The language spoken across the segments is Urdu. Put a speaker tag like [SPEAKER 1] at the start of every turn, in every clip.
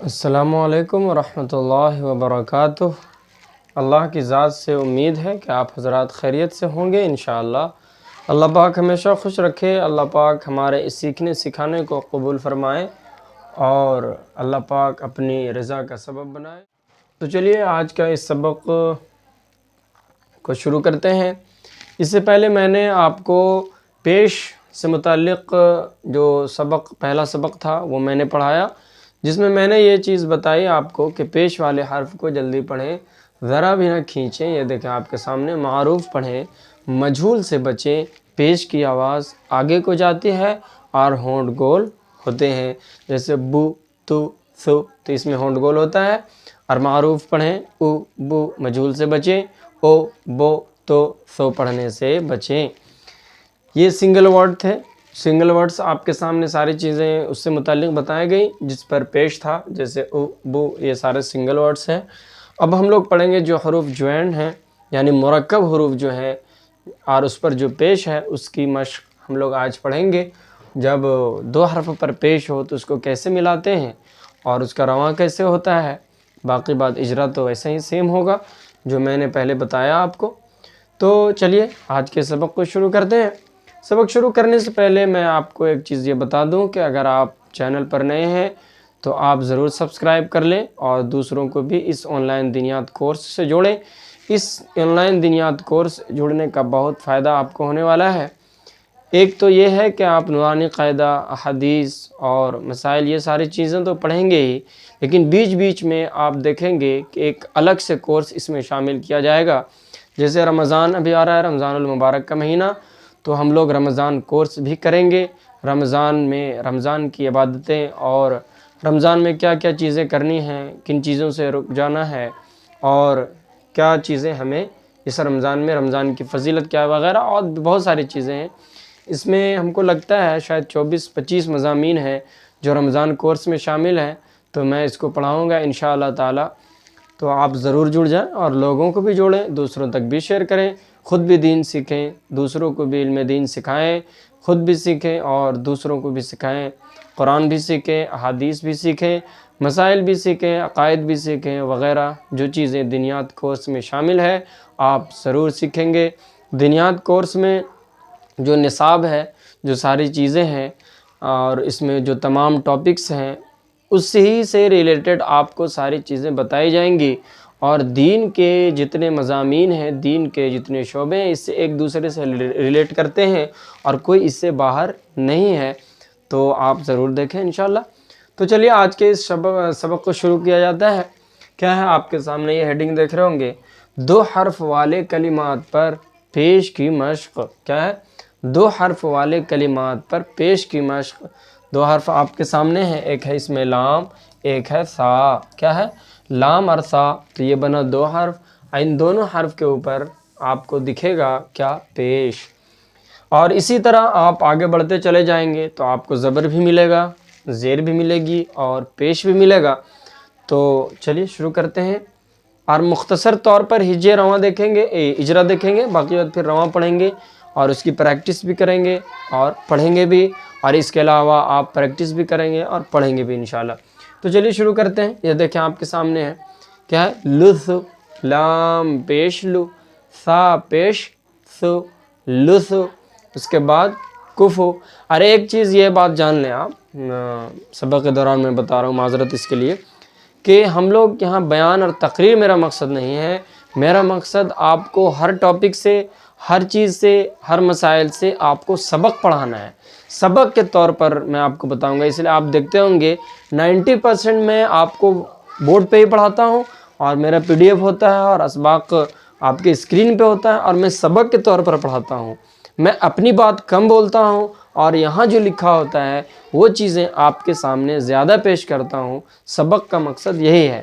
[SPEAKER 1] السلام علیکم ورحمۃ اللہ وبرکاتہ۔ اللہ کی ذات سے امید ہے کہ آپ حضرات خیریت سے ہوں گے انشاءاللہ۔ اللہ پاک ہمیشہ خوش رکھے، اللہ پاک ہمارے اس سیکھنے سکھانے کو قبول فرمائے اور اللہ پاک اپنی رضا کا سبب بنائے۔ تو چلیے آج کا اس سبق کو شروع کرتے ہیں۔ اس سے پہلے میں نے آپ کو پیش سے متعلق جو پہلا سبق تھا وہ میں نے پڑھایا، جس میں نے یہ چیز بتائی آپ کو کہ پیش والے حرف کو جلدی پڑھیں، ذرا بھی نہ کھینچیں۔ یہ دیکھیں آپ کے سامنے، معروف پڑھیں، مجہول سے بچیں۔ پیش کی آواز آگے کو جاتی ہے اور ہونٹ گول ہوتے ہیں، جیسے بو تو سو، تو اس میں ہونٹ گول ہوتا ہے۔ اور معروف پڑھیں، او بو مجہول سے بچیں، او بو تو سو پڑھنے سے بچیں۔ یہ سنگل ورڈ تھے، سنگل ورڈز آپ کے سامنے ساری چیزیں اس سے متعلق بتائی گئی جس پر پیش تھا، جیسے او بو، یہ سارے سنگل ورڈز ہیں۔ اب ہم لوگ پڑھیں گے جو حروف جوائنٹ ہیں، یعنی مرکب حروف جو ہیں اور اس پر جو پیش ہے، اس کی مشق ہم لوگ آج پڑھیں گے۔ جب دو حرف پر پیش ہو تو اس کو کیسے ملاتے ہیں اور اس کا رواں کیسے ہوتا ہے، باقی بات اجرا تو ویسے ہی سیم ہوگا جو میں نے پہلے بتایا آپ کو۔ تو چلیے آج کے سبق کو شروع کرتے ہیں۔ سبق شروع کرنے سے پہلے میں آپ کو ایک چیز یہ بتا دوں کہ اگر آپ چینل پر نئے ہیں تو آپ ضرور سبسکرائب کر لیں اور دوسروں کو بھی اس آن لائن دینیات کورس سے جوڑیں۔ اس آن لائن دینیات کورس جڑنے کا بہت فائدہ آپ کو ہونے والا ہے۔ ایک تو یہ ہے کہ آپ نورانی قاعدہ، احادیث اور مسائل، یہ ساری چیزیں تو پڑھیں گے ہی، لیکن بیچ بیچ میں آپ دیکھیں گے کہ ایک الگ سے کورس اس میں شامل کیا جائے گا۔ جیسے رمضان ابھی آ رہا ہے، رمضان المبارک کا مہینہ، تو ہم لوگ رمضان کورس بھی کریں گے۔ رمضان میں رمضان کی عبادتیں اور رمضان میں کیا کیا چیزیں کرنی ہیں، کن چیزوں سے رک جانا ہے اور کیا چیزیں ہمیں اس رمضان میں، رمضان کی فضیلت کیا وغیرہ، اور بہت ساری چیزیں ہیں۔ اس میں ہم کو لگتا ہے شاید 24-25 مضامین ہیں جو رمضان کورس میں شامل ہیں، تو میں اس کو پڑھاؤں گا انشاءاللہ تعالی۔ تو آپ ضرور جڑ جائیں اور لوگوں کو بھی جوڑیں، دوسروں تک بھی شیئر کریں، خود بھی دین سیکھیں، دوسروں کو بھی علم دین سکھائیں، خود بھی سیکھیں اور دوسروں کو بھی سکھائیں۔ قرآن بھی سیکھیں، احادیث بھی سیکھیں، مسائل بھی سیکھیں، عقائد بھی سیکھیں وغیرہ، جو چیزیں دینیات کورس میں شامل ہے آپ ضرور سیکھیں گے۔ دینیات کورس میں جو نصاب ہے، جو ساری چیزیں ہیں اور اس میں جو تمام ٹاپکس ہیں، اس ہی سے ریلیٹڈ آپ کو ساری چیزیں بتائی جائیں گی، اور دین کے جتنے مضامین ہیں، دین کے جتنے شعبے ہیں، اس سے ایک دوسرے سے ریلیٹ کرتے ہیں اور کوئی اس سے باہر نہیں ہے، تو آپ ضرور دیکھیں انشاءاللہ۔ تو چلیے آج کے اس سبق کو شروع کیا جاتا ہے۔ کیا ہے آپ کے سامنے، یہ ہیڈنگ دیکھ رہے ہوں گے، دو حرف والے کلمات پر پیش کی مشق۔ کیا ہے؟ دو حرف والے کلمات پر پیش کی مشق۔ دو حرف آپ کے سامنے ہیں، ایک ہے اس میں لام، ایک ہے سا۔ کیا ہے؟ لام اور سا، تو یہ بنا دو حرف۔ ان دونوں حرف کے اوپر آپ کو دکھے گا کیا؟ پیش۔ اور اسی طرح آپ آگے بڑھتے چلے جائیں گے تو آپ کو زبر بھی ملے گا، زیر بھی ملے گی اور پیش بھی ملے گا۔ تو چلیے شروع کرتے ہیں، اور مختصر طور پر ہجے رواں دیکھیں گے، اجرا دیکھیں گے، باقی بات پھر رواں پڑھیں گے اور اس کی پریکٹس بھی کریں گے اور پڑھیں گے بھی، اور اس کے علاوہ آپ پریکٹس بھی کریں گے اور پڑھیں گے بھی انشاءاللہ۔ تو چلیے شروع کرتے ہیں۔ یہ دیکھیں آپ کے سامنے ہے، کیا ہے؟ لث، لام پیش لو، سا پیش سو، لث۔ اس کے بعد کفو۔ اور ایک چیز یہ بات جان لیں آپ، سبق کے دوران میں بتا رہا ہوں، معذرت اس کے لیے، کہ ہم لوگ یہاں بیان اور تقریر میرا مقصد نہیں ہے۔ میرا مقصد آپ کو ہر ٹاپک سے، ہر چیز سے، ہر مسائل سے آپ کو سبق پڑھانا ہے۔ سبق کے طور پر میں آپ کو بتاؤں گا، اس لیے آپ دیکھتے ہوں گے 90% میں آپ کو بورڈ پہ ہی پڑھاتا ہوں اور میرا PDF ہوتا ہے اور اسباق آپ کے اسکرین پہ ہوتا ہے، اور میں سبق کے طور پر پڑھاتا ہوں۔ میں اپنی بات کم بولتا ہوں اور یہاں جو لکھا ہوتا ہے وہ چیزیں آپ کے سامنے زیادہ پیش کرتا ہوں۔ سبق کا مقصد یہی ہے،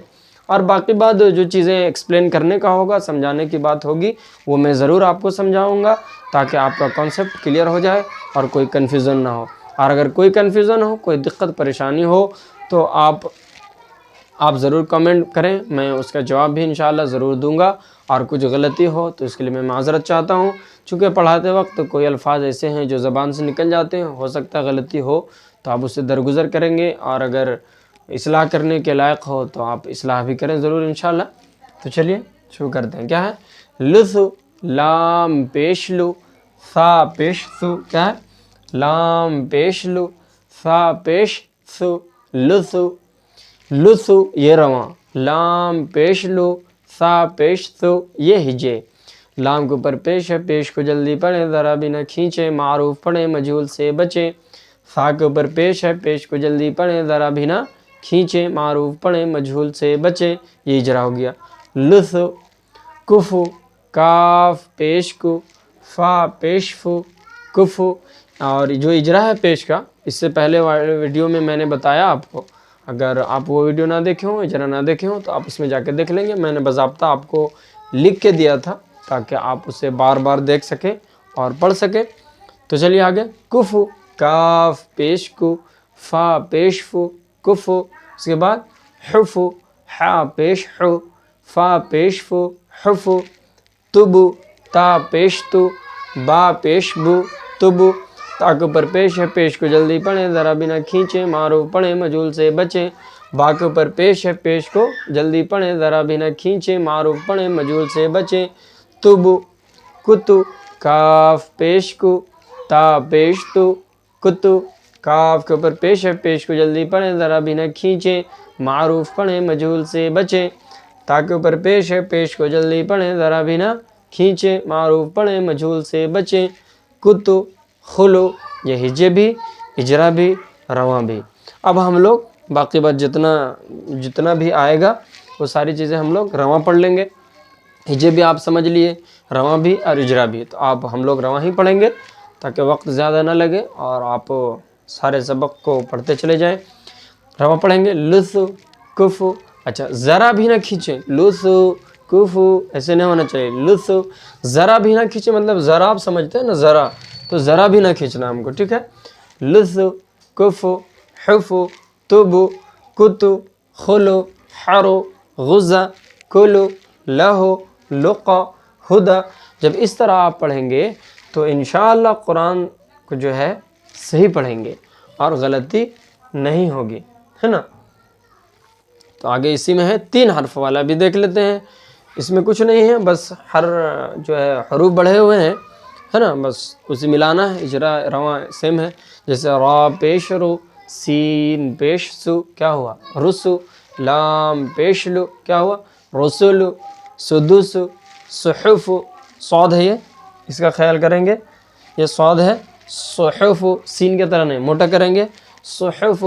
[SPEAKER 1] اور باقی بات جو چیزیں ایکسپلین کرنے کا ہوگا، سمجھانے کی بات ہوگی، وہ میں ضرور آپ کو سمجھاؤں گا تاکہ آپ کا کانسیپٹ کلیئر ہو جائے اور کوئی کنفیوژن نہ ہو۔ اور اگر کوئی کنفیوژن ہو، کوئی دقت پریشانی ہو تو آپ ضرور کمنٹ کریں، میں اس کا جواب بھی انشاءاللہ ضرور دوں گا، اور کچھ غلطی ہو تو اس کے لیے میں معذرت چاہتا ہوں، چونکہ پڑھاتے وقت کوئی الفاظ ایسے ہیں جو زبان سے نکل جاتے ہیں، ہو سکتا ہے غلطی ہو تو آپ اس سے درگزر کریں گے، اور اگر اصلاح کرنے کے لائق ہو تو آپ اصلاح بھی کریں ضرور انشاءاللہ۔ تو چلیے شروع کرتے ہیں۔ کیا ہے؟ لثو، لام پیش لو، ثا پیش ثو، کیا ہے؟ لام پیش لو، ثا پیش ثو، لثو، لثو یہ رواں، لام پیش لو، ثا پیش ثو یہ ہجے۔ لام کے اوپر پیش ہے، پیش کو جلدی پڑھیں ذرا بھی نہ کھینچیں، معروف پڑھیں مجہول سے بچیں۔ ثا کے اوپر پیش ہے، پیش کو جلدی پڑھیں ذرا بھی نہ کھینچیں، معروف پڑھیں مجہول سے بچیں، یہ اجرا ہو گیا۔ لثو، کفو، کاف پیش کو، فا پیش فو، کفو۔ اور جو اجرا ہے پیش کا، اس سے پہلے ویڈیو میں نے بتایا آپ کو، اگر آپ وہ ویڈیو نہ دیکھے ہوں، اجرا نہ دیکھے ہوں تو آپ اس میں جا کے دیکھ لیں گے، میں نے باضابطہ آپ کو لکھ کے دیا تھا تاکہ آپ اسے بار بار دیکھ سکیں اور پڑھ سکیں۔ تو چلیے آگے، کفو، کاف پیش کو، فا پیش فو، کفو۔ اس کے بعد حفو، حا پیش حو، فا پیش فو، حفو۔ تبو، تا پیش تو، با پیش بو، تبو۔ تا کے اوپر پیش ہے، پیش کو جلدی پڑھیں ذرا بھی نہ کھینچیں، معروف پڑھیں مجہول سے بچیں۔ با کے اوپر پیش ہے، پیش کو جلدی پڑھیں ذرا بھی نہ کھینچیں، معروف پڑھیں مجہول سے بچیں۔ تبو، کتو، کاف پیش کو، تا پیش تو، کتو۔ کاف کے اوپر پیش ہے، پیش کو جلدی پڑھیں ذرا بھی نہ کھینچیں، معروف پڑھیں مجہول سے بچیں۔ تا کے اوپر پیش ہے، پیش کو جلدی پڑھیں ذرا بھی نہ کھینچیں، معروف پڑھیں مجہول سے بچیں۔ کتو، خلو یہ ہجے بھی، اجرا بھی، رواں بھی۔ اب ہم لوگ باقی بات جتنا بھی آئے گا وہ ساری چیزیں ہم لوگ رواں پڑھ لیں گے۔ ہجے بھی آپ سمجھ لیے، رواں بھی اور اجرا بھی، تو ہم لوگ رواں ہی پڑھیں گے تاکہ وقت زیادہ نہ لگے اور آپ سارے سبق کو پڑھتے چلے جائیں۔ رواں پڑھیں گے، لثو، کفو۔ اچھا ذرا بھی نہ کھینچیں، لثو، کفو ایسے نہیں ہونا چاہیے، لثو ذرا بھی نہ کھینچیں، مطلب ذرا آپ سمجھتے ہیں نا، ذرا، تو ذرا بھی نہ کھینچنا ہم کو، ٹھیک ہے؟ لثو، کفو، حفو، تبو، کتو، خلو، حرو، غزہ، کلو، لہو، لقا، ہدا۔ جب اس طرح آپ پڑھیں گے تو انشاءاللہ قرآن کو جو ہے صحیح پڑھیں گے اور غلطی نہیں ہوگی، ہے نا؟ تو آگے اسی میں ہے 3 حرف والا بھی دیکھ لیتے ہیں۔ اس میں کچھ نہیں ہے، بس ہر جو ہے حروف بڑھے ہوئے ہیں، ہے نا؟ بس اسے ملانا ہے، اجرا رواں سیم ہے۔ جیسے را پیش رو، سین پیش سو، کیا ہوا؟ رسو۔ لام پیش لو، کیا ہوا؟ رسولو۔ سدوسو، صحف، صاد ہے یہ، اس کا خیال کریں گے، یہ صاد ہے، صحف، سین کی طرح نہیں، موٹا کریں گے، صحف،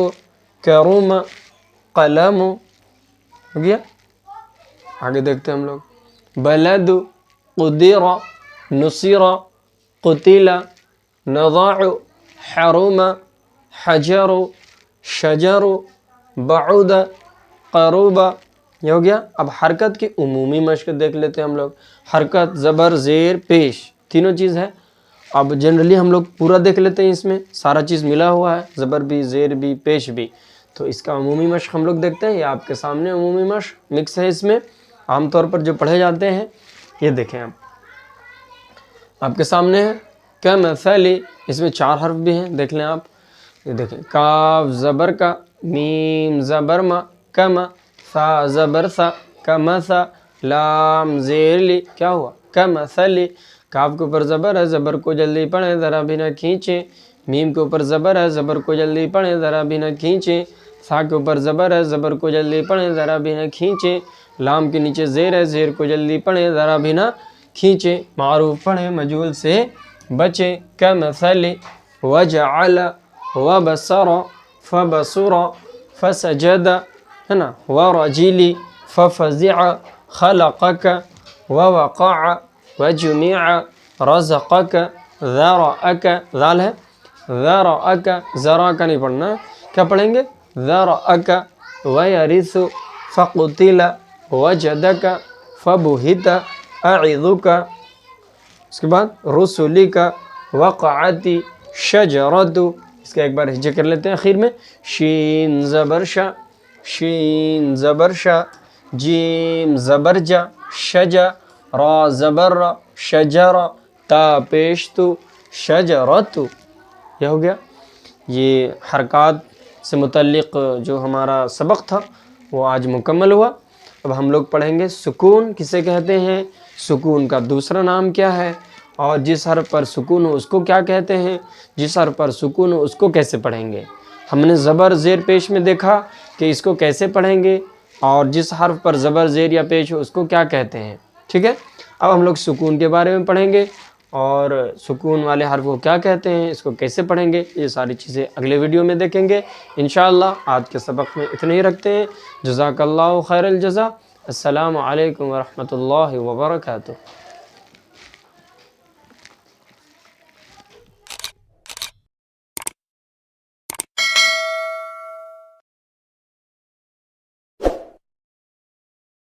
[SPEAKER 1] کروم، قلم، ہو گیا؟ آگے دیکھتے ہیں ہم لوگ، بلد، قدیر، نصیر، قتل، نضاع، حرم، حجر، شجر، بعود، قروب، یہ ہو گیا۔ اب حرکت کی عمومی مشق دیکھ لیتے ہیں ہم لوگ۔ حرکت، زبر، زیر، پیش، تینوں چیز ہے۔ اب جنرلی ہم لوگ پورا دیکھ لیتے ہیں، اس میں سارا چیز ملا ہوا ہے، زبر بھی، زیر بھی، پیش بھی۔ تو اس کا عمومی مشق ہم لوگ دیکھتے ہیں، یہ آپ کے سامنے عمومی مشق مکس ہے، اس میں عام طور پر جو پڑھے جاتے ہیں یہ دیکھیں آپ کے سامنے ہے۔ کمثل، اس میں 4 حرف بھی ہیں، دیکھ لیں آپ، یہ دیکھیں، کاف زبر کا، میم زبر ما، کما، ثا زبر سا، کمسا، لام زیر لی، کیا ہوا؟ کمثل۔ کاف کے اوپر زبر ہے، زبر کو جلدی پڑھیں ذرا بھی نہ کھینچیں۔ میم کے اوپر زبر ہے، زبر کو جلدی پڑھیں ذرا بھی نہ کھینچیں۔ ثا کے اوپر زبر ہے، زبر کو جلدی پڑھیں ذرا بھی نہ کھینچیں۔ لام کے نیچے زیر ہے، زیر کو جلدی پڑھیں ذرا بھی نہ کھینچیں، معروف پڑھیں مجہول سے بچیں۔ کمثل، وجعل، وبصر، فبصر، فسجد، ہے نا؟ ورجل، ففزع، خلقك، ووقع، وجمع، رزقك، ذرأك، ذال ہے، ذرأك، ذرا کا نہیں پڑھنا ہے، کیا پڑھیں گے؟ ذرأك، ويرث، فقتل، وجدك، فبهت، أعظك۔ اس کے بعد رسلك، وقعت، شجرت، اس کا ایک بار ہجے کر لیتے ہیں اخیر میں، شین زبر شا، شین زبر شا، جیم زبر جا، شجا، را زبر را، شجر، تا پیش تو، شجرت، یہ ہو گیا۔ یہ حرکات سے متعلق جو ہمارا سبق تھا وہ آج مکمل ہوا۔ اب ہم لوگ پڑھیں گے سکون کسے کہتے ہیں، سکون کا دوسرا نام کیا ہے، اور جس حرف پر سکون ہو اس کو کیا کہتے ہیں، جس حرف پر سکون ہو اس کو کیسے پڑھیں گے۔ ہم نے زبر زیر پیش میں دیکھا کہ اس کو کیسے پڑھیں گے، اور جس حرف پر زبر زیر یا پیش ہو اس کو کیا کہتے ہیں، ٹھیک ہے۔ اب ہم لوگ سکون کے بارے میں پڑھیں گے، اور سکون والے حرف کو کیا کہتے ہیں، اس کو کیسے پڑھیں گے، یہ ساری چیزیں اگلے ویڈیو میں دیکھیں گے انشاءاللہ۔ آج کے سبق میں اتنے ہی رکھتے ہیں۔ جزاک اللہ خیر الجزا۔ السلام علیکم ورحمۃ اللہ وبرکاتہ۔